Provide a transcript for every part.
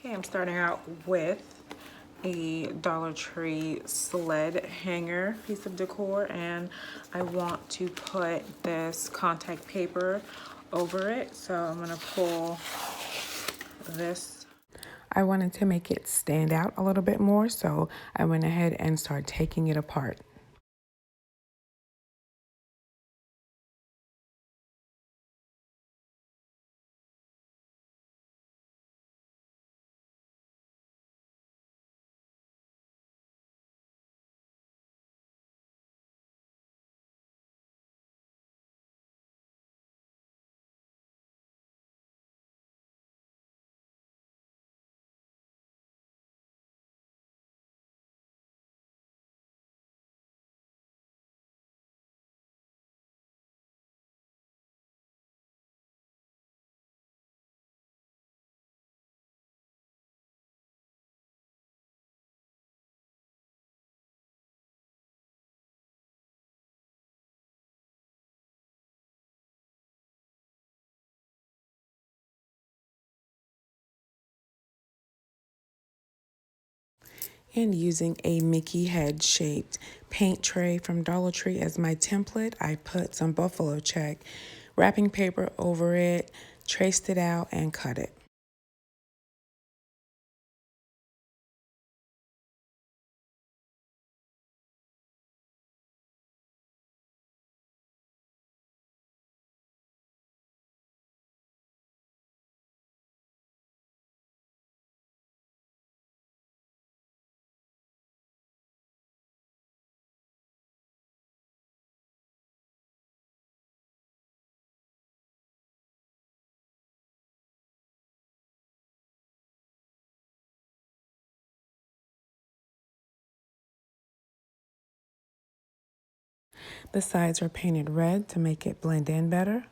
Okay, I'm starting out with a Dollar Tree sled hanger piece of decor, and I want to put this contact paper over it. So I'm gonna pull this. I wanted to make it stand out a little bit more, so I went ahead and started taking it apart. And using a Mickey head shaped paint tray from Dollar Tree as my template, I put some buffalo check wrapping paper over it, traced it out, and cut it. The sides are painted red to make it blend in better.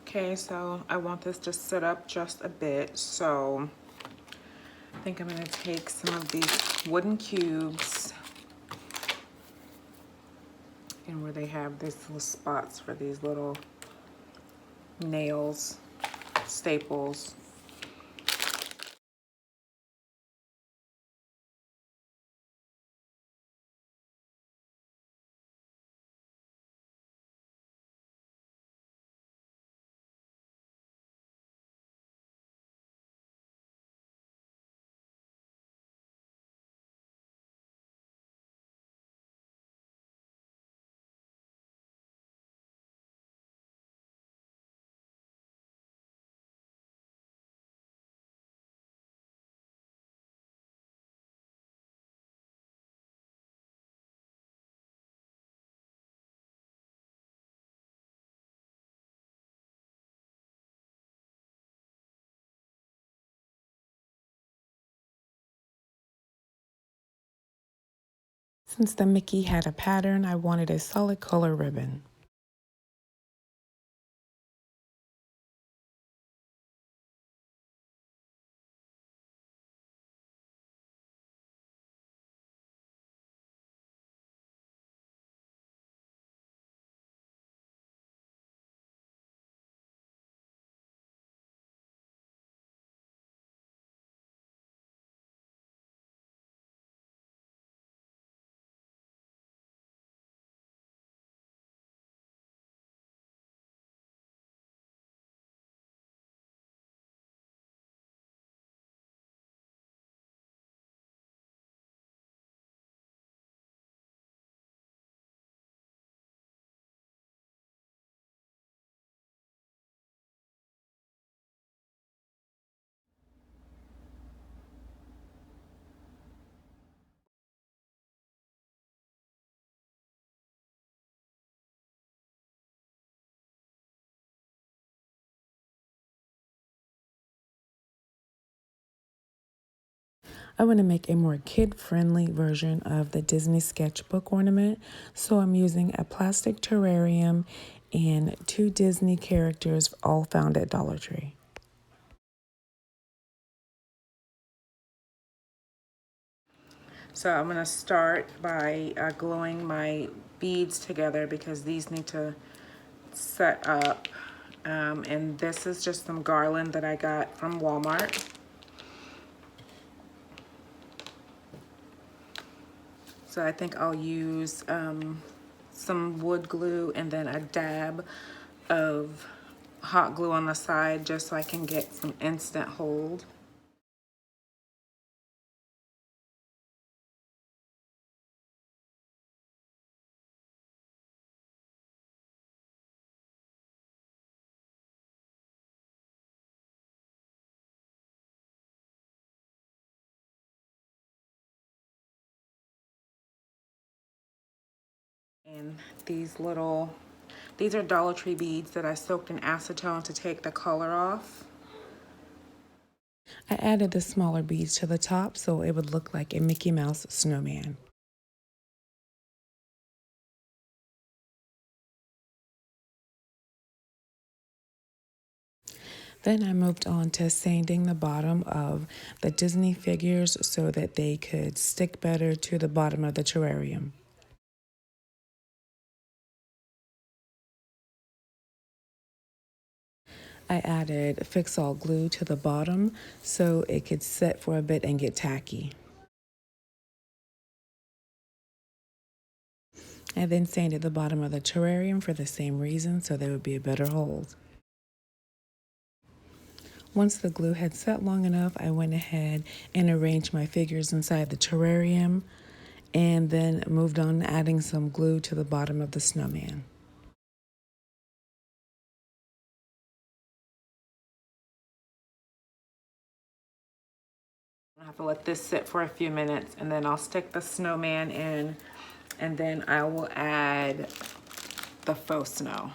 Okay, so I want this to sit up just a bit, so I think I'm gonna take some of these wooden cubes and where they have these little spots for these little nails, staples. Since the Mickey had a pattern, I wanted a solid color ribbon. I want to make a more kid-friendly version of the Disney sketchbook ornament, so I'm using a plastic terrarium and 2 Disney characters, all found at Dollar Tree. So I'm going to start by gluing my beads together because these need to set up. And this is just some garland that I got from Walmart. So I think I'll use some wood glue and then a dab of hot glue on the side just so I can get some instant hold. And these are Dollar Tree beads that I soaked in acetone to take the color off. I added the smaller beads to the top so it would look like a Mickey Mouse snowman. Then I moved on to sanding the bottom of the Disney figures so that they could stick better to the bottom of the terrarium. I added Fix-All glue to the bottom so it could set for a bit and get tacky. I then sanded the bottom of the terrarium for the same reason so there would be a better hold. Once the glue had set long enough, I went ahead and arranged my figures inside the terrarium and then moved on to adding some glue to the bottom of the snowman. I have to let this sit for a few minutes and then I'll stick the snowman in and then I will add the faux snow.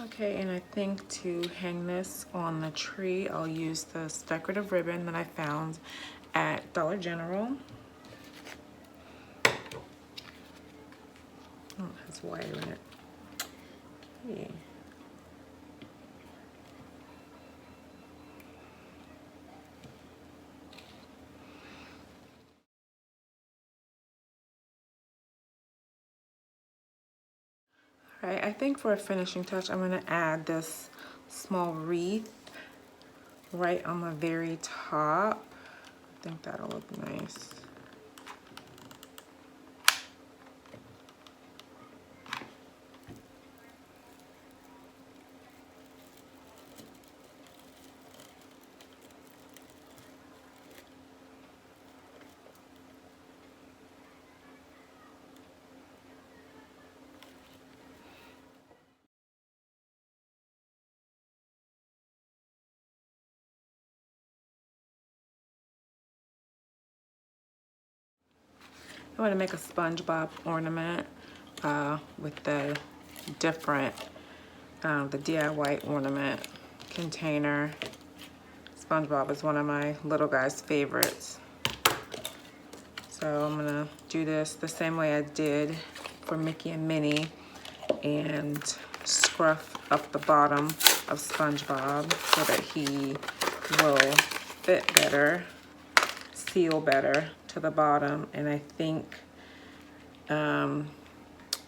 Okay, and I think to hang this on the tree, I'll use this decorative ribbon that I found at Dollar General. Oh, it has wire in it. Okay. All right, I think for a finishing touch, I'm gonna add this small wreath right on the very top. I think that'll look nice. I want to make a Spongebob ornament with the different, the DIY ornament container. Spongebob is one of my little guy's favorites. So I'm gonna do this the same way I did for Mickey and Minnie and scruff up the bottom of Spongebob so that he will fit better, seal better to the bottom. And I think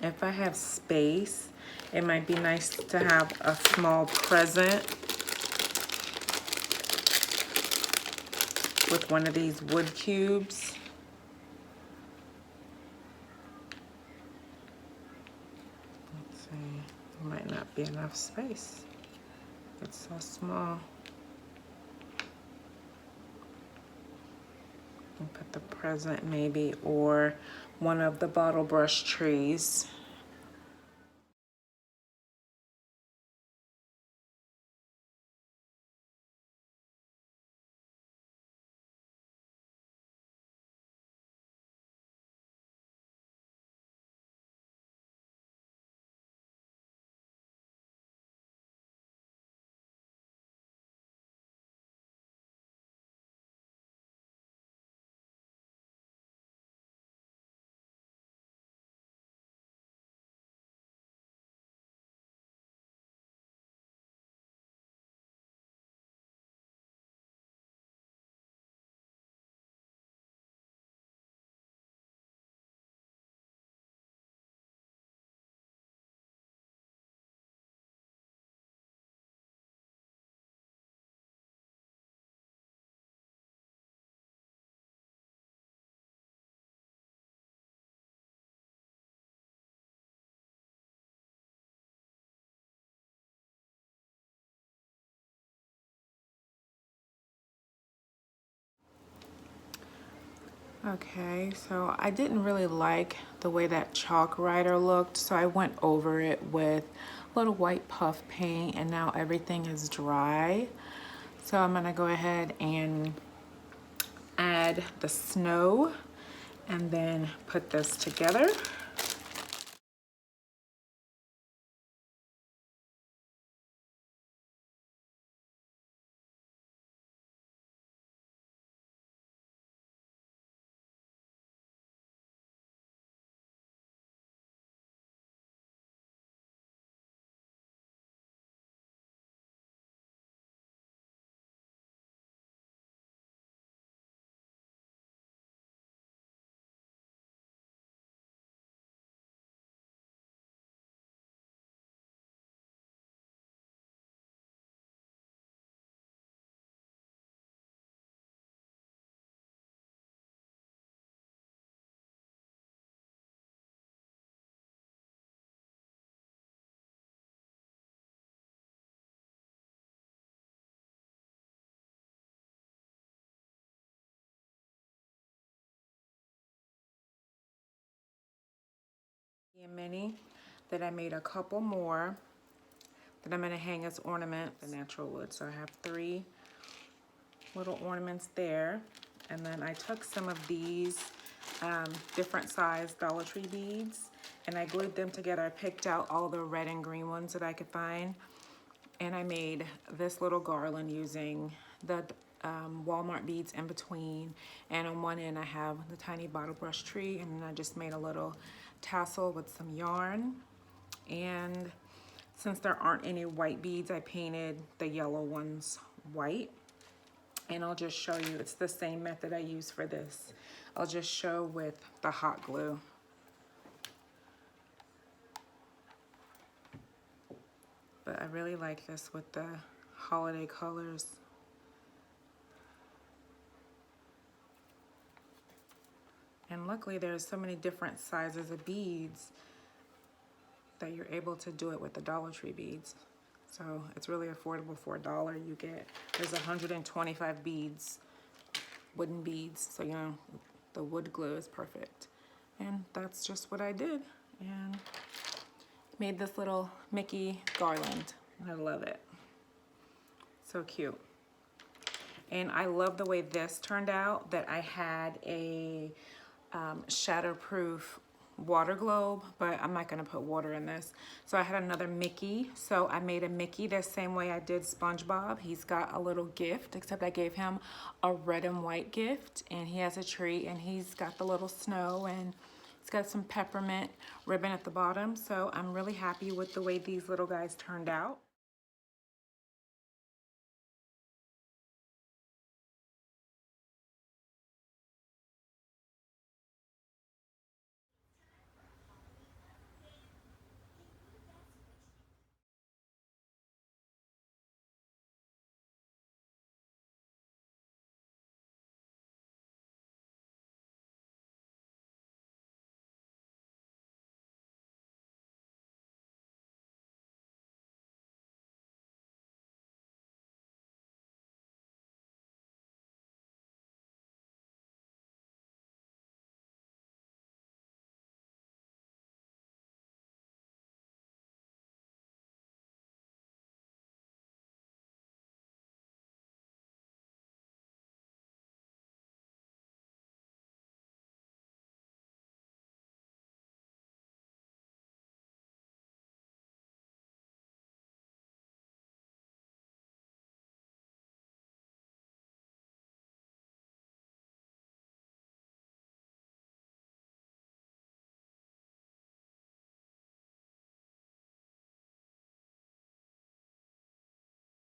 if I have space, it might be nice to have a small present with one of these wood cubes. Let's see, there might not be enough space. It's so small. And put the present maybe, or one of the bottle brush trees. Okay, so I didn't really like the way that chalk writer looked, so I went over it with a little white puff paint, and now everything is dry. So I'm gonna go ahead and add the snow and then put this together. A mini that I made a couple more that I'm gonna hang as ornaments, the natural wood. So I have 3 little ornaments there. And then I took some of these different size Dollartree beads and I glued them together. I picked out all the red and green ones that I could find. And I made this little garland using the Walmart beads in between. And on one end I have the tiny bottle brush tree, and then I just made a little tassel with some yarn. And since there aren't any white beads, I painted the yellow ones white. And I'll just show you, it's the same method I use for this. I'll just show with the hot glue. But I really like this with the holiday colors. And luckily there's so many different sizes of beads that you're able to do it with the Dollartree beads. So it's really affordable for $1. You get, there's 125 beads, wooden beads. So, you know, the wood glue is perfect. And that's just what I did. And made this little Mickey garland. I love it. So cute. And I love the way this turned out, that I had a shatterproof water globe, but I'm not gonna put water in this. So I had another Mickey, so I made a Mickey the same way I did Spongebob. He's got a little gift, except I gave him a red and white gift, and he has a tree, and he's got the little snow, and it's got some peppermint ribbon at the bottom. So I'm really happy with the way these little guys turned out.